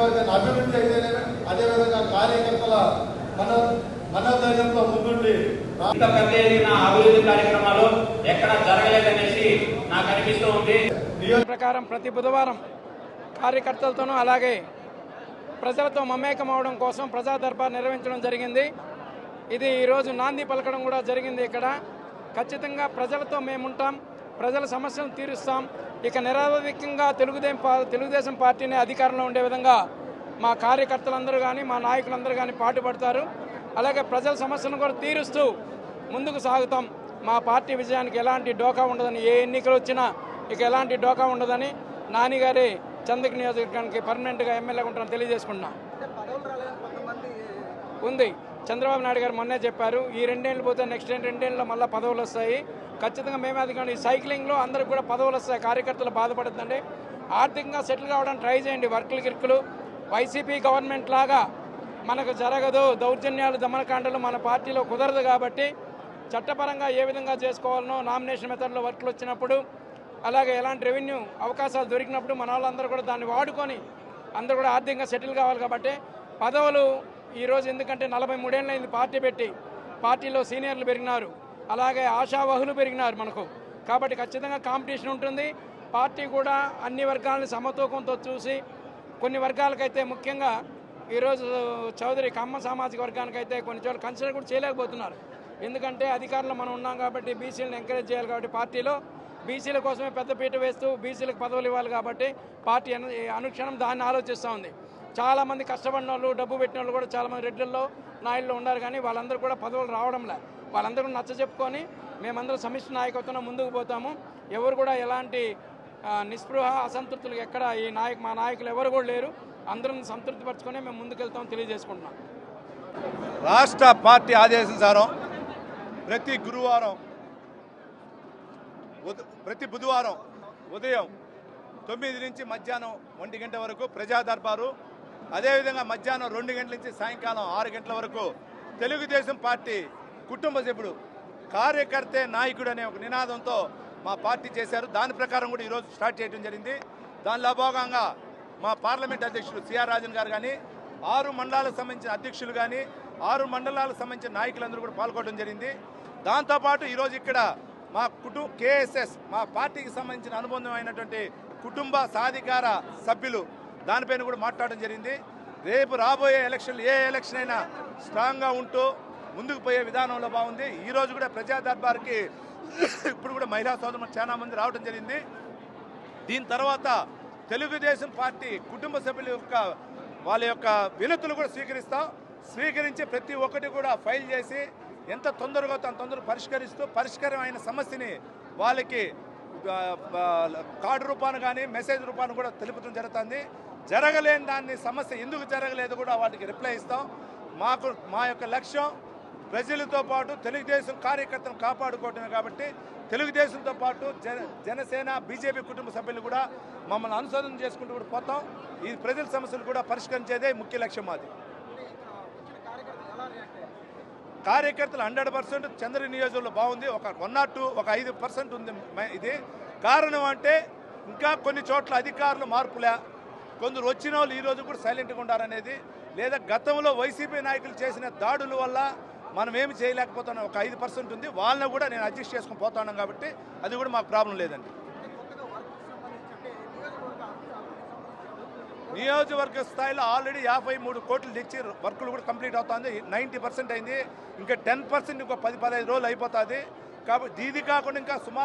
నియోజకవర్గాన్ని అభివృద్ధి అయితేనే అదేవిధంగా కార్యకర్తల మనోధైర్యంతో ముందుండి అభివృద్ధి కార్యక్రమాలు ఎక్కడ జరగలేదనేసి నాకు అనిపిస్తూ ఉంది. ప్రకారం ప్రతి బుధవారం కార్యకర్తలతోనూ అలాగే ప్రజలతో మమేకం అవడం కోసం ప్రజా దర్బార్ నిర్వహించడం జరిగింది. ఇది ఈరోజు నాంది పలకడం కూడా జరిగింది. ఇక్కడ ఖచ్చితంగా ప్రజలతో మేముంటాం, ప్రజల సమస్యలను తీరుస్తాం. ఇక నిరవధికంగా తెలుగుదేశం పార్టీని అధికారంలో ఉండే విధంగా మా కార్యకర్తలందరూ కానీ మా నాయకులందరూ కానీ పాటుపడతారు. అలాగే ప్రజల సమస్యలను కూడా తీరుస్తూ ముందుకు సాగుతాం. మా పార్టీ విజయానికి ఎలాంటి డోకా ఉండదని, ఏ ఎన్నికలు వచ్చినా ఇక ఎలాంటి డోకా ఉండదని నాని గారి చంద్రగిరి నియోజకవర్గానికి పర్మనెంట్గా ఎమ్మెల్యేగా ఉంటారని తెలియజేసుకుంటున్నాం. ఉంది, చంద్రబాబు నాయుడు గారు మొన్నే చెప్పారు, ఈ 2 ఏళ్ళు పోతే నెక్స్ట్ 2 ఏళ్ళలో మళ్ళీ పదవులు వస్తాయి. ఖచ్చితంగా మేమే అధికారం. ఈ సైక్లింగ్లో అందరికి కూడా పదవులు వస్తాయి. కార్యకర్తలు బాధపడుతుందండి. ఆర్థికంగా సెటిల్ కావడానికి ట్రై చేయండి. వర్కులు గిర్కులు వైసీపీ గవర్నమెంట్ లాగా మనకు జరగదు. దౌర్జన్యాలు దమనకాండలు మన పార్టీలో కుదరదు. కాబట్టి చట్టపరంగా ఏ విధంగా చేసుకోవాలనో, నామినేషన్ మెథడ్లో వర్కులు వచ్చినప్పుడు, అలాగే ఎలాంటి రెవెన్యూ అవకాశాలు దొరికినప్పుడు మన వాళ్ళందరూ కూడా దాన్ని వాడుకొని అందరూ కూడా ఆర్థికంగా సెటిల్ కావాలి. కాబట్టి పదవులు ఈరోజు ఎందుకంటే 43 ఏళ్ళు అయింది పార్టీ పెట్టి, పార్టీలో సీనియర్లు పెరిగినారు, అలాగే ఆశావహులు పెరిగినారు మనకు. కాబట్టి ఖచ్చితంగా కాంపిటీషన్ ఉంటుంది. పార్టీ కూడా అన్ని వర్గాలని సమతూకంతో చూసి కొన్ని వర్గాలకైతే ముఖ్యంగా ఈరోజు చౌదరి కమ్మ సామాజిక వర్గానికైతే కొన్ని చోట్ల కన్సిడర్ కూడా చేయలేకపోతున్నారు. ఎందుకంటే అధికారంలో మనం ఉన్నాం కాబట్టి బీసీలను ఎంకరేజ్ చేయాలి. కాబట్టి పార్టీలో బీసీల కోసమే పెద్దపీట వేస్తూ బీసీలకు పదవులు ఇవ్వాలి. కాబట్టి పార్టీ అనుక్షణం దాన్ని ఆలోచిస్తూ ఉంది. చాలామంది కష్టపడిన వాళ్ళు, డబ్బు పెట్టిన వాళ్ళు కూడా చాలామంది రెడ్డిల్లో నాయుల్లో ఉన్నారు. కానీ వాళ్ళందరూ కూడా పదవులు రావడంలే. వాళ్ళందరూ నచ్చ చెప్పుకొని మేమందరం సమిష్టి నాయకత్వంలో ముందుకు పోతాము. ఎవరు కూడా ఎలాంటి నిస్పృహ అసంతృప్తులు ఎక్కడ మా నాయకులు ఎవరు కూడా లేరు. అందరం సంతృప్తిపరచుకొని మేము ముందుకెళ్తామని తెలియజేసుకుంటున్నాం. రాష్ట్ర పార్టీ ఆదేశానుసారం ప్రతి బుధవారం ఉదయం 9 నుంచి మధ్యాహ్నం 1 గంట వరకు ప్రజా దర్బారు, అదేవిధంగా మధ్యాహ్నం 2 గంటల నుంచి సాయంకాలం 6 గంటల వరకు తెలుగుదేశం పార్టీ కుటుంబ సభ్యుడు కార్యకర్తే నాయకుడు అనే ఒక నినాదంతో మా పార్టీ చేశారు. దాని ప్రకారం కూడా ఈరోజు స్టార్ట్ చేయడం జరిగింది. దానిలో భాగంగా మా పార్లమెంట్ అధ్యక్షుడు సిఆర్ రాజన్ గారు కానీ, 6 మండలాలకు సంబంధించిన అధ్యక్షులు కానీ, 6 మండలాలకు సంబంధించిన నాయకులందరూ కూడా పాల్గొనడం జరిగింది. దాంతోపాటు ఈరోజు ఇక్కడ మా కేఎస్ఎస్ మా పార్టీకి సంబంధించిన అనుబంధం అయినటువంటి కుటుంబ సాధికార సభ్యులు దానిపైన కూడా మాట్లాడడం జరిగింది. రేపు రాబోయే ఎలక్షన్లు ఏ ఎలక్షన్ అయినా స్ట్రాంగ్గా ఉంటూ ముందుకు పోయే విధానంలో బాగుంది. ఈరోజు కూడా ప్రజా దర్బార్కి ఇప్పుడు కూడా మహిళా సోదరులు చాలా మంది రావడం జరిగింది. దీని తర్వాత తెలుగుదేశం పార్టీ కుటుంబ సభ్యుల యొక్క వాళ్ళ యొక్క వినతులు కూడా స్వీకరించి ప్రతి ఒక్కటి కూడా ఫైల్ చేసి ఎంత తొందరగా అంత తొందరగా పరిష్కరిస్తూ పరిష్కారమైన సమస్యని వాళ్ళకి కార్డు రూపాన కానీ మెసేజ్ రూపాన కూడా తెలుపడం జరుగుతుంది. జరగలేని దాన్ని సమస్య ఎందుకు జరగలేదు కూడా వాటికి రిప్లై ఇస్తాం. మా యొక్క లక్ష్యం ప్రజలతో పాటు తెలుగుదేశం కార్యకర్తలను కాపాడుకోవటమే. కాబట్టి తెలుగుదేశంతో పాటు జనసేన బీజేపీ కుటుంబ సభ్యులు కూడా మమ్మల్ని అనుసరణ చేసుకుంటూ కూడా పోతాం. ఈ ప్రజల సమస్యలు కూడా పరిష్కరించేదే ముఖ్య లక్ష్యం మాది. కార్యకర్తలు 100% చంద్రగిరి నియోజకవర్గంలో బాగుంది. ఒక 1 or 2 ఒక 5% ఉంది. ఇది కారణం అంటే ఇంకా కొన్ని చోట్ల అధికారులు మార్పులే, కొందరు వచ్చిన వాళ్ళు ఈరోజు కూడా సైలెంట్గా ఉండారనేది, లేదా గతంలో వైసీపీ నాయకులు చేసిన దాడుల వల్ల మనం ఏమి చేయలేకపోతున్నాం ఒక 5% ఉంది. వాళ్ళని కూడా నేను అడ్జస్ట్ చేసుకుని పోతున్నాం. కాబట్టి అది కూడా మాకు ప్రాబ్లం లేదండి. నియోజకవర్గ స్థాయిలో ఆల్రెడీ 53 కోట్లు తెచ్చి వర్కులు కూడా కంప్లీట్ అవుతుంది. 90% అయింది. ఇంకా 10% ఇంకో 10-15 రోజులు అయిపోతుంది. కాబట్టి ఇది కాకుండా ఇంకా సుమారు